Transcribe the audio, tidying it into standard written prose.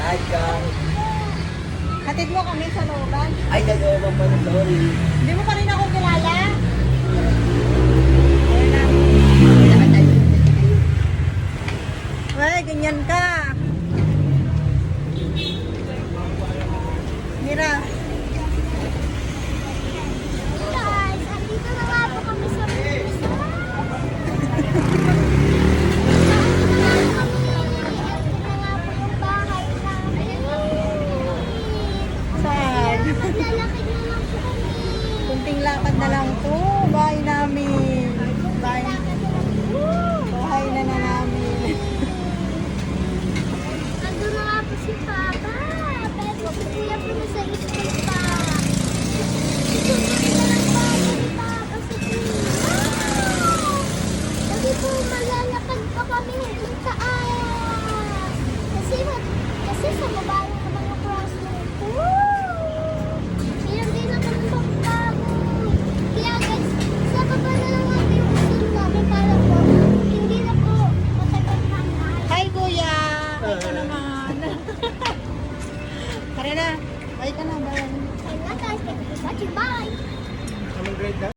Ay, Kang. Hatid mo kami sa looban. Ay, nag-oobang pa na, sorry. Hindi mo pa rin ako kilala. Ayun na. Ay, ganyan ka. Mira. Guys, andito na nga po kami sa Pisa. Saan? Maglalakad na lang po kami. Kunting lakad na lang to. Bahay namin. Bahay, Lakad na lang po. bahay na namin. Ando na nga po si Papa. Pero si Kuya po nasa school pa. Itutuloy na lang po ako ni Papa sa Kuya. Kasi po maglalakad pa kami hanggang taas. Kasi sa baba yung mga classroom po. Ilang din naman ang pagbago. Kaya guys, sa baba na lang natin yung usul namin para po hindi na po matagal na ang Hi, Kuya. Hi ka naman. Tara na. Bye ka na. Bye. Bye guys, thank you for watching. Bye! Anong grade na?